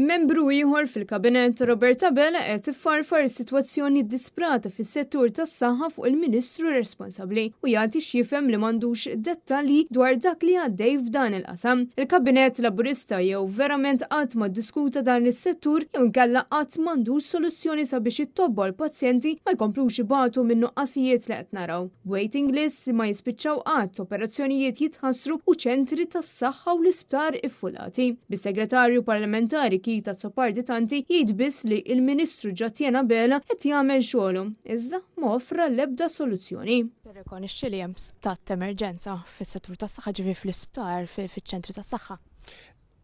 Membru ieħor fil-kabinet Roberta Bella qed tiffarfar is-sitwazzjoni disprata fis-settur tas-saħħa fuq il-Ministru responsabbli u jagħti x'jifhem li m'għandux dettalji dwar dak li għaddej f'dan il-qasam. Il-Kabinet Laburista jew verament qatt ma ddiskuta dan is-settur jew inkella qatt m'għandux soluzzjoni sabiex ittobba l-pazjenti ma jkomplux ibagħtu minn nuqqasijiet li qed naraw. Waiting lists ma jispiċċaw qatt, operazzjonijiet jitħassru u ċentri tas-saħħa u l-isptar iffulati. Bis-Segretarju Parlamentari Kita Zzopardi jgħid biss li il-Ministru Ġatjena Bella qed jagħmel xogħlu, iżda ma offra l-ebda soluzzjoni. Tirrikonixxi li hemm stat emerġenza fis-settur tas-saħħa ġifieri fl-isptar fiċ-ċentri tas-saħħa.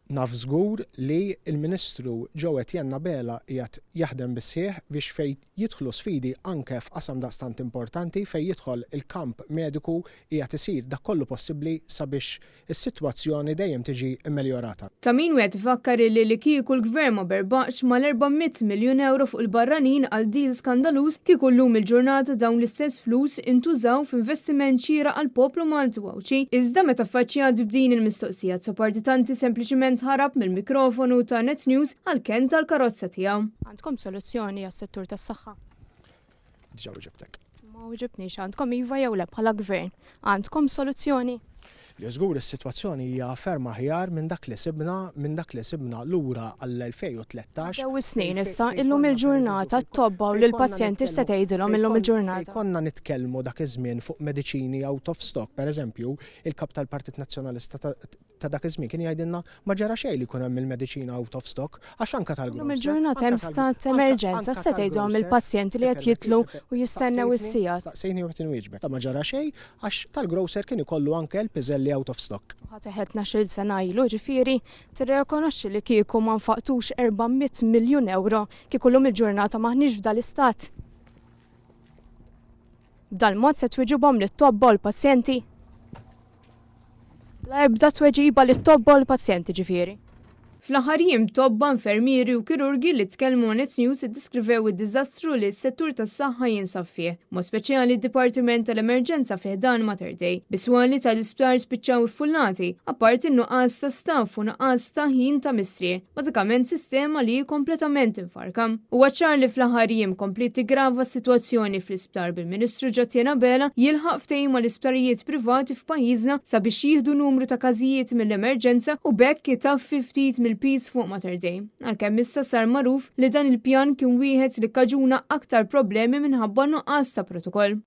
Naf żgur li il-Ministru Ġatjena Bella qiegħed jaħdem bis-sieħ biex fejn jidħlu sfidi anke f'qasam daqstant importanti fejn jidħol il-kamp mediku qiegħed isir dak kollu possibbli sabiex is-sitwazzjoni dejjem tiġi mmeljorata. Ta' min wieħed ifakkar li kieku l-Gvern ma berbaqx mal-400 miljun euro fuq il-barranin għal deal skandaluż kieku llum il-ġurnata dawn l-istess flus intużaw f'investiment xieraq għall poplu Malti Wawċi. Iżda meta affaċċjat b'din il-mistoqsija Zzopardi sempliċiment ħarab mill-mikrofonu ta' Net News għal-kien tal-karozza tiegħu. Għandkom soluzzjoni għas-settur tas-saħħa? Diġà wieġibtek. Ma wieġibniex, għandkom iva jew le bħala gvern. Għandkom soluzzjoni? Li żgur is-sitwazzjoni hija ferm aħjar minn dak li sibna lura għall-2013. Dew is-snin issa illum il-ġurnata ttobbaw lil pazjenti se tgħidilhom illum il-ġurnata. Konna nitkellmu dak iż-żmien fuq mediċini out of stock, pereżempju, il-kap tal-Partit Nazzjonalista ta' dak iż-żmien kien jgħidilna ma ġara xejn li jkun hemm il-mediċina out of stock għax anke tal-grocer. Illum il-ġurnata hemm stat emerġenza se tgħidhom il-pazjenti li qed jitlu u jistennew is-sigħat. Sejni waqt inwieġbek. Ma ġara xejn għax tal-grocer kien ikollu anke l-piżelli out of stock. Ħateħed 12 sena ilu ġifieri tirrekonoxxi li kieku ma nfaqtux 400 miljun euro kieku llum il-ġurnata maħniex f'dal-istat. B'dal mod se twieġibhom li ttobba l-pazjenti. La ebda tweġiba li ttobba l-pazjenti ġifieri. Fl-aħħar jiem tobba infermieri u kirurgi li tkellmu Net News iddeskrivew id-diżastru li s-settur tas-saħħa jinsab fih, mod speċjali d-Dipartiment tal-Emerġenza fih dan Mater Dei. Biswali tal-isptar spiċċaw iffullati, apparti nuqqas ta' staff u nuqqas ta' ħin ta' mistrie, bażikament sistema li kompletament infarka. Huwa ċar li fl-aħħar jiem komplet tigrava s-sitwazzjoni fl-isptar bil-Ministru Ġatjena Bella jilħaq ftehim mal-isptarijiet privati f'pajjiżna sabiex jieħdu numru ta' każijiet mill-emerġenza u bekk jitaffi ftit mill-pis fuq Mater Dei. Għalkemm issa sar magħruf li dan il-pjan kien wieħed li kkaġuna aktar problemi minħabba nuqqas ta' protokoll.